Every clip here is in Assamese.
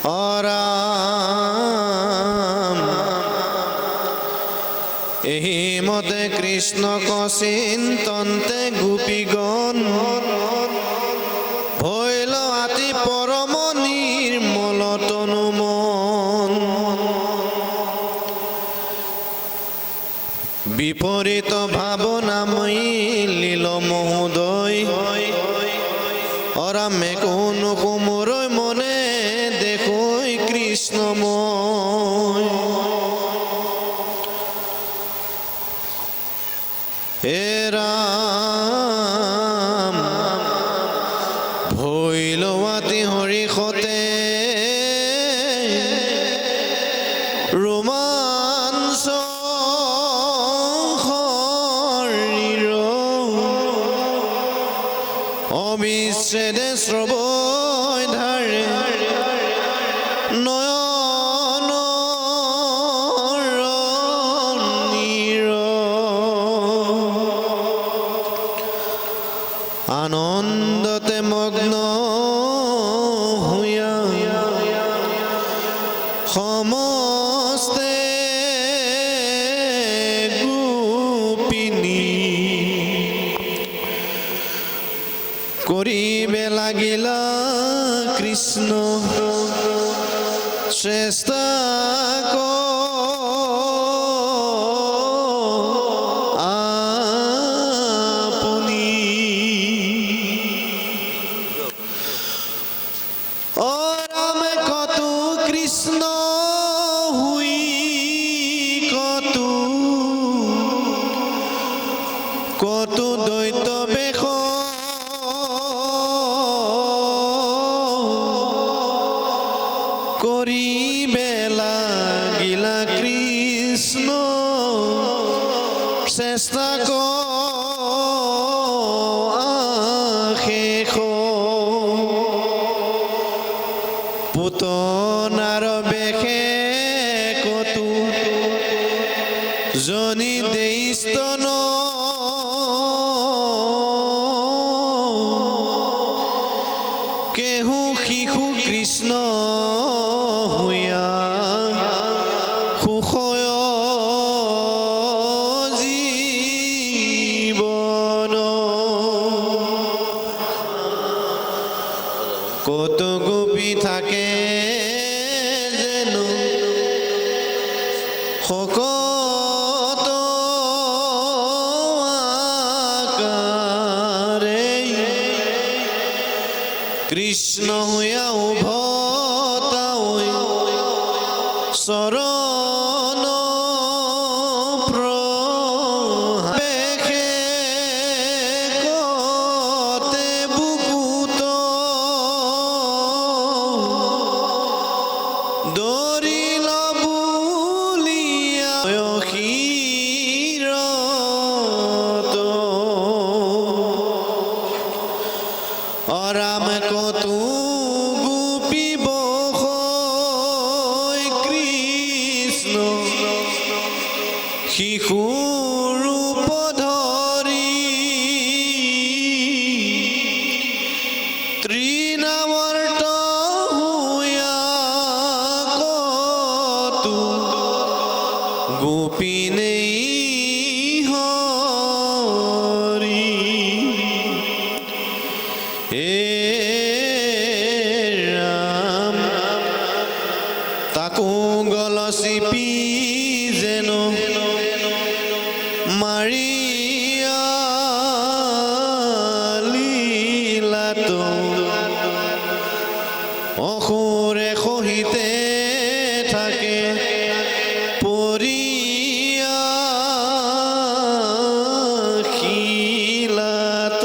অরাম এহি মতে কৃষ্ণ চিন্তন্তে গোপীগণ ভৈল আতি পরম নির্মল তনু মন বিপরীত ভাবনাময়ী লীল মহোদয় অরামে কোন কুমরয় মনে দেখই কৃষ্ণময় হে রাম ভৈলৱাতি হৰিষতে ৰোমাঞ্চ শৰীৰ অবিচ্ছেদে শ্ৰৱৈ ধাৰে নয়ন নীৰ আনন্দতে মগ্ন হুয়া সমস্তে গোপিনী করিবে লাগিলা কৃষ্ণ চেষ্টা কৃষ্ণ হুই কতু কতু দৈত্য বেশ করিবে লাগিলা কৃষ্ণ চেষ্টা শেষ পুতনার বেশে কতু জনি দেইস্তন কেহু শিশু কৃষ্ণ হুয়া সুখয় জীবন কত গোপী থাকে যেন শকত আকাৰে কৃষ্ণ হুয়া উভতা চৰণ প্ৰবেশে কতে বুকুত দৰিল বুলিয়া ক্ষীৰত অৰাম কতু গোপী বশ কৃষ্ণ শিশু ৰূপ ধৰি তৃণাৱৰ্ত হুয়া কতু গোপিনী হৰি হে ৰাম তাকো গল চিপি যেন মাৰিয়া লীলাত অসুৰে সহিতে থাকে পৰিয়া শিলাত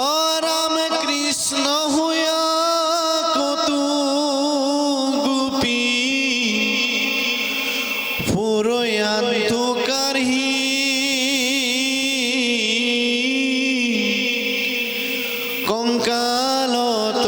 অৰাম কৃষ্ণ হুয়া কতু গোপী ফুৰয়ান্তু কাঢ়ি কংকালত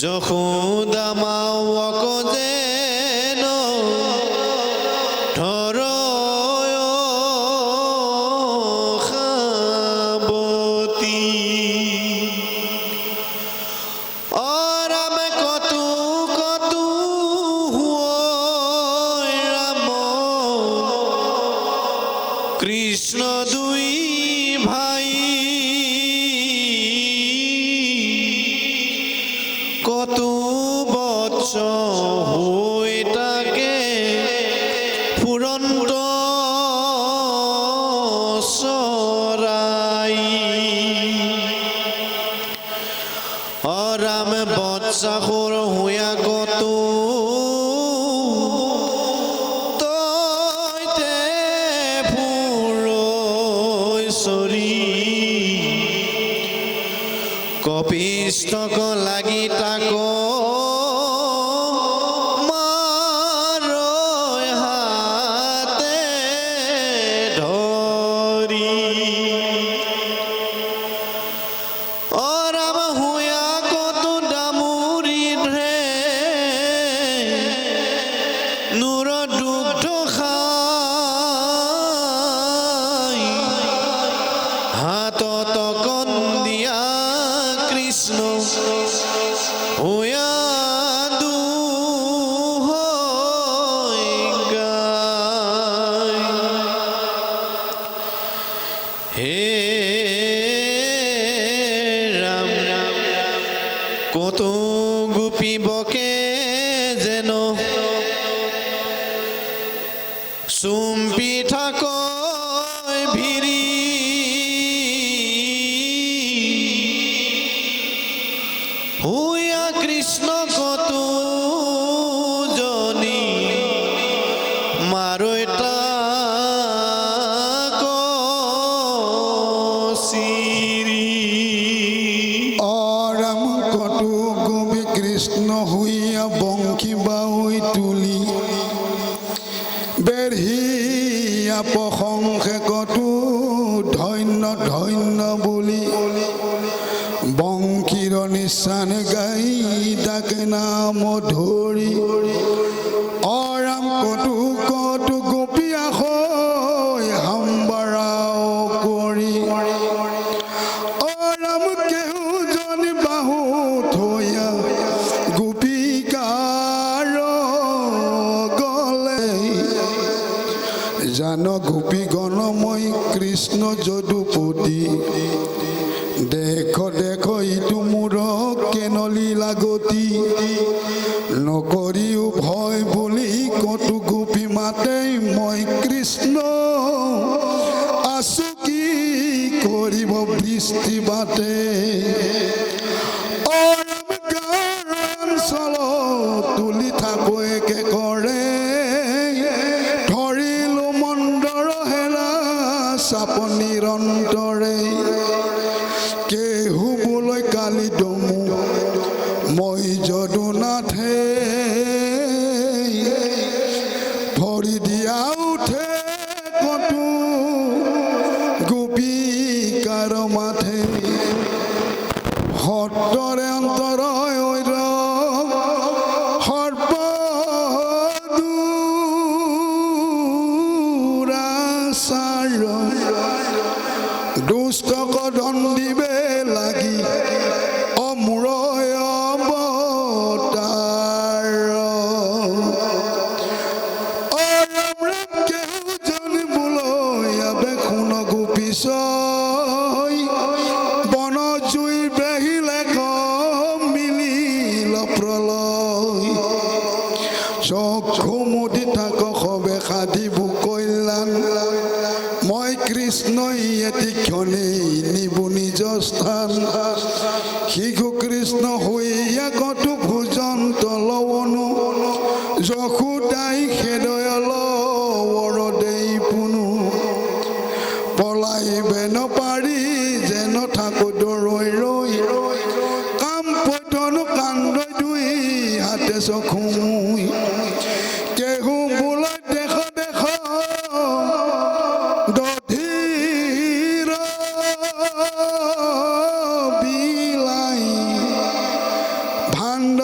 যশোদা মাওক যেন ধৰয় সাৱতী ৰাম কতু কতু হৈ ৰাম কৃষ্ণ দুই ভাই কত বৎস হৈ তাকে ফুৰন্ত চৰাই ৰাম বৎসাসুৰ হোৱা কত তইতে ফুৰৈ চৰি কপিষ্ঠক লাগি তাক মাৰৈ হাতে ধৰি ৰাম হোৱা কত ডামুৰি ধে নূৰ দুগ্ধ খাই হাতত কন্দিয়া কৃষ্ণ হোয়া দুহৈ গায় হে ৰাম কত গোপী বকে যেন চুম্পি থাকৈ ভিৰি হোয়া কৃষ্ণ কত জনী মাৰৈ তাক চিৰি ৰাম কত গোপী কৃষ্ণ হুইয়া বংশী বাউই তুলি বেঢ়িয়া প্ৰশংসে কত ধন্য ধন্য বুলি বংশীৰ নিচান গাই তাকে নাম ধৰি ৰাম কত কত গোপীয়া হৈ হাম্বাৰাও কৰি ৰাম কেউজনী বাহু থৈয়া গোপিকাৰ গলে জান গোপী গণময় কৃষ্ণ যদুপতি দেখ দেখ ইটো মোৰ কেনলি লাগতি নকৰিও ভয় বুলি কতো গোপী মাতে মই কৃষ্ণ আছো কি কৰিব বৃষ্টি বাটে অঞ্চল তুলি থাকো একে কৰে ধৰিলো মন্দৰ হেৰা চাপ নিৰন্তৰে কেহুবলৈ কালি দমু মই যদুনাথে ভৰি দিয়া উঠে কতো গোপিকাৰ মাথে সত্তৰে অন্তৰয় সৰ্বদুৰাচাৰ দুষ্টক দণ্ডিবে লাগি অমূৰয় অৱতাৰ ৰাম ৰাম কেউজন বোলৈ আবে শুন গোপীশ বন জুই বেহিলে মিলিল প্ৰলয় চক্ষু মুদি থাক সবে সাধিব কল্যাণ মই কৃষ্ণই এটি ক্ষণেই নিবু নিজ স্থান শিশু কৃষ্ণ হৈয়া কত ভোজন্ত লৱনো যশোদাই খেদয়ল বৰদেই পুনু পলাইবে নপাৰি যেন থাকো দৰৈ ৰৈ কাম পতনো কাণ্ড দুই হাতে চখু কেহু বোলে দেখ দেখ দধিৰ বিলাই ভাণ্ড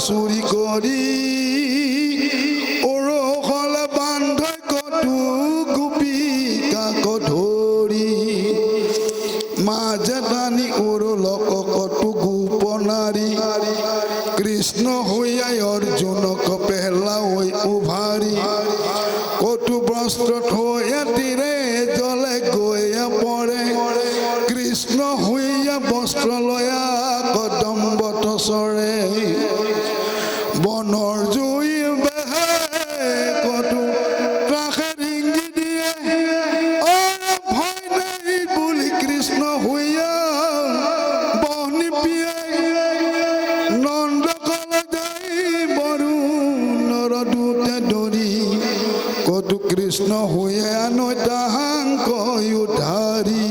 চুৰি কৰি ওৰসলে বান্ধৈ কতো গোপী কাক ধৰি মাজে টানি ওৰলক কতো গোপনাৰী কৃষ্ণ হৈয়াই অৰ্জুনক পেলাঐ উভাৰি কতো বস্ত্ৰ থৈ তীৰে জলে গৈয়া পৰে কৃষ্ণ হৈয়া বস্ত্ৰ লয়া কদম্বত চৰে বনৰ জুই বেহে কতো ত্ৰাসে ৰিঙি দিয়ে ভয় নাই বুলি কৃষ্ণ হৈয়া বহনি পিয়ে নন্দকল যাই বৰুণৰ দূতে ধৰি কতো কৃষ্ণ হৈয়া আনৈ তাহাংক উদ্ধাৰি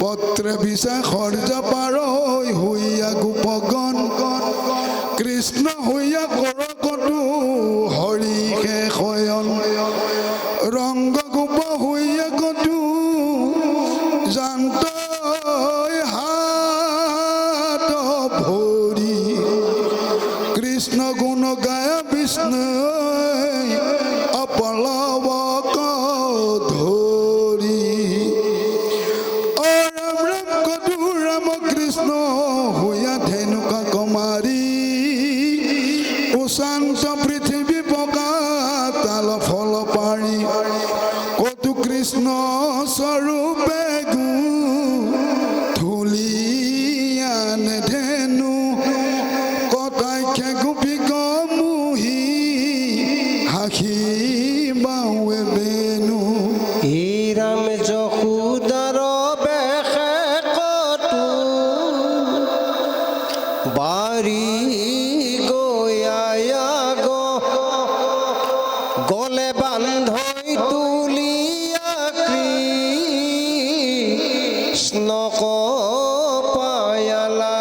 পত্ৰে বিচা খৰ্জ পাৰৈ হৈয়া গোপগণ কৃষ্ণ হৈয়া কৰ কতো হৰিষে শয়ন ৰংগ গোপ হৈয়া কতো জান্তৈ হাত ভৰি কৃষ্ণ গুণ গায় বিষ্ণু অপলৱক ধৰি ৰাম ৰাম কতো ৰাম কৃষ্ণ হৈয়া ধেনুকা কুমাৰী উশান্ত পৃথিৱী পকা তাল ফল পাৰি কতো কৃষ্ণ স্বৰূপে গু ধূলিয়ান ধেনু কটাক্ষে গোপী গমুহি হাসি বাৱে বেনু হে ৰাম যশোদাৰ বেশে কতো বাৰী গয়া গলে বান্ধৈ তুলিয়া কৃষ্ণক পায়ালা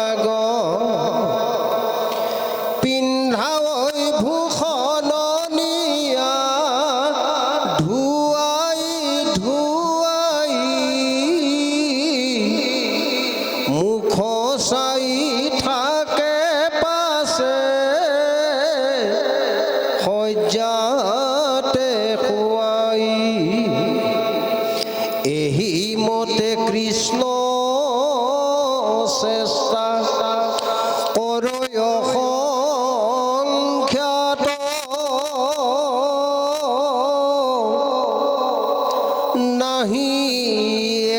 পিন্ধাঐ ভূষণ নিয়া ধুৱাই ধুৱাই মুখ চাই থাকে পাছে শয্যাতে শুৱাই এহি মতে কৃষ্ণ চেষ্টা কৰৈ অসংখ্যাত নাহি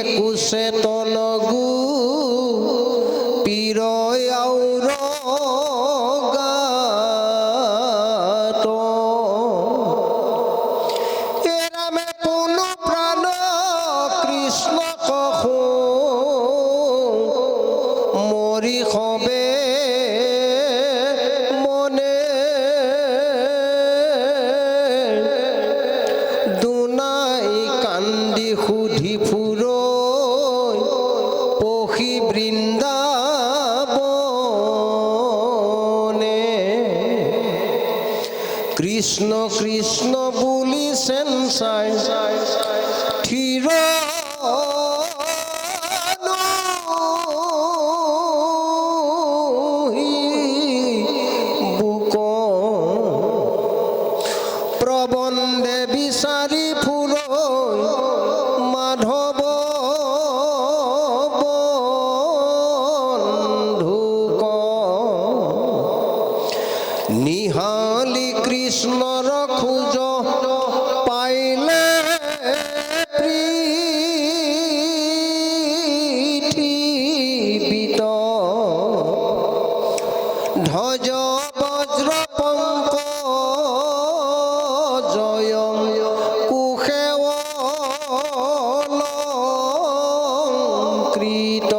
একো চেতন গু পীৰয় আউৰ গাত এৰামে পুনু প্ৰাণ কৃষ্ণ কহো মৰি সবে মনে দুনাই কান্দি সুধি ফুৰৈ পখি বৃন্দাবনে কৃষ্ণ কৃষ্ণ বুলি চেঞ্চাই থিৰ বুক প্ৰবন্ধে বিচাৰি ফুৰৈ মাধৱ বন্ধুক নিহালি কৃষ্ণৰ খোজ পাইলে পৃথিৱীত ধ্বজ বজ্ৰ পংক জয় কুশেৱলংকৃত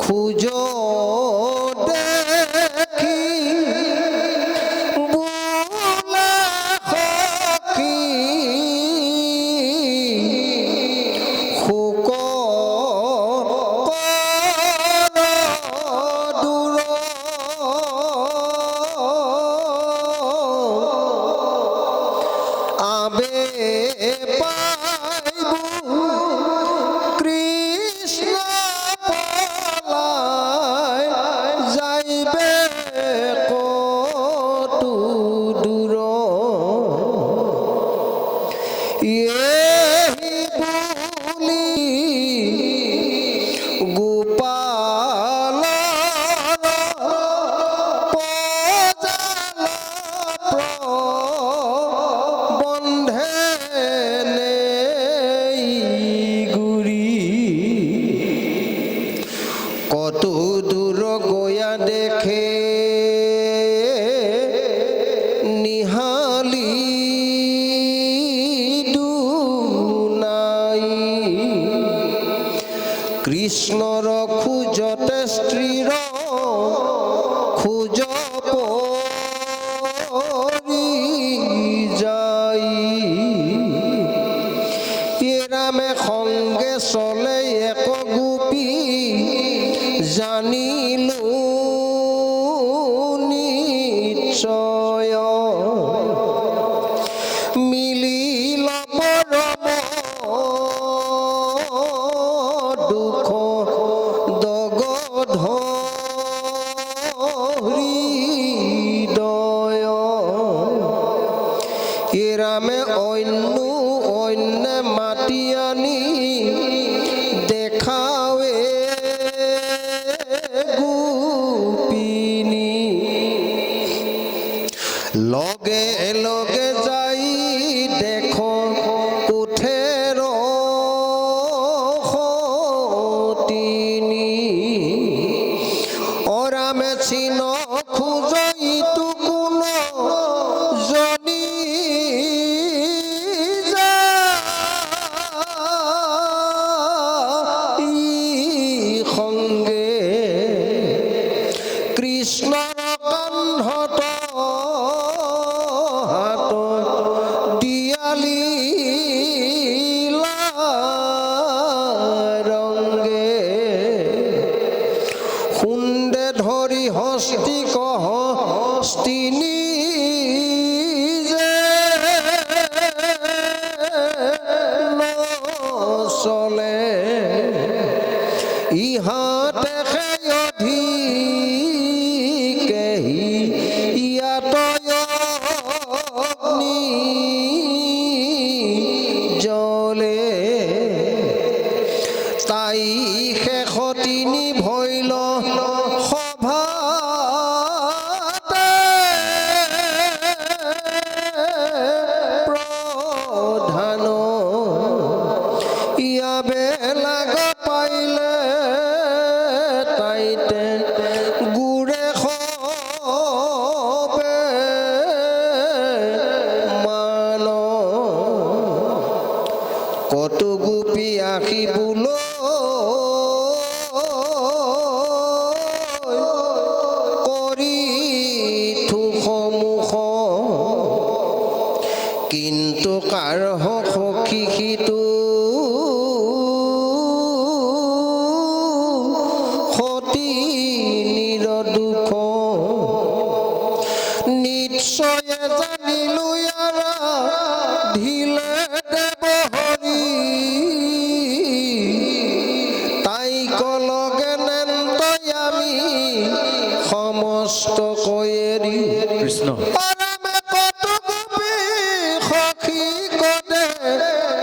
খোজ দেখি বোলে সখী শোক দূৰ আবে পাইবু কৃষ্ণ পলাই কত দূর গয়া দেখে নিহালি দুনাই কৃষ্ণর খোজতে স্ত্রীর খোজ পরি যাই এরামে সঙ্গে চলে এক গোপী জানিলো নিশ্চয় মিলিল পৰম দুখ দগধ হৃদয় এৰামে অন্য মাতি আনি দেখাৱে গোপিনী লগে লগে যাই দেখ কোঠেৰ সতিনী অৰামে চিন খোজইতো কোন জনী সঙ্গে কৃষ্ণৰ কান্ধত হাত দিয়ালি ৰংগে সুন্দে ধৰি হস্তি কহ হস্তিনী যে নচলে ইহাতে অধিকেহি ইয়াতয় অগ্নি জ্বলে তাই শেষতিনী ভৈল সভাতে প্ৰধান ইয়াবে লাগ পাইলে তাইতে গুৰে খবে মান কত গোপী আখি বুল কৰি থুসমুখ কিন্তু কাৰ সখী সিটো সতিনীৰ দুখ নিশ্চয়ে জানিলো ইয়াৰা ঢিলে দেৱ হৰি তাইক লগে নেন্তই আমি সমস্ত কৈৰি কৃষ্ণ পৰমে কত গোপী সখী কদে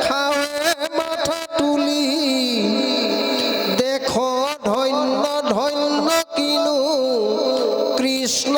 খাৱে মাথা তুলি দেখ ধন্য ধন্য কিনো কৃষ্ণ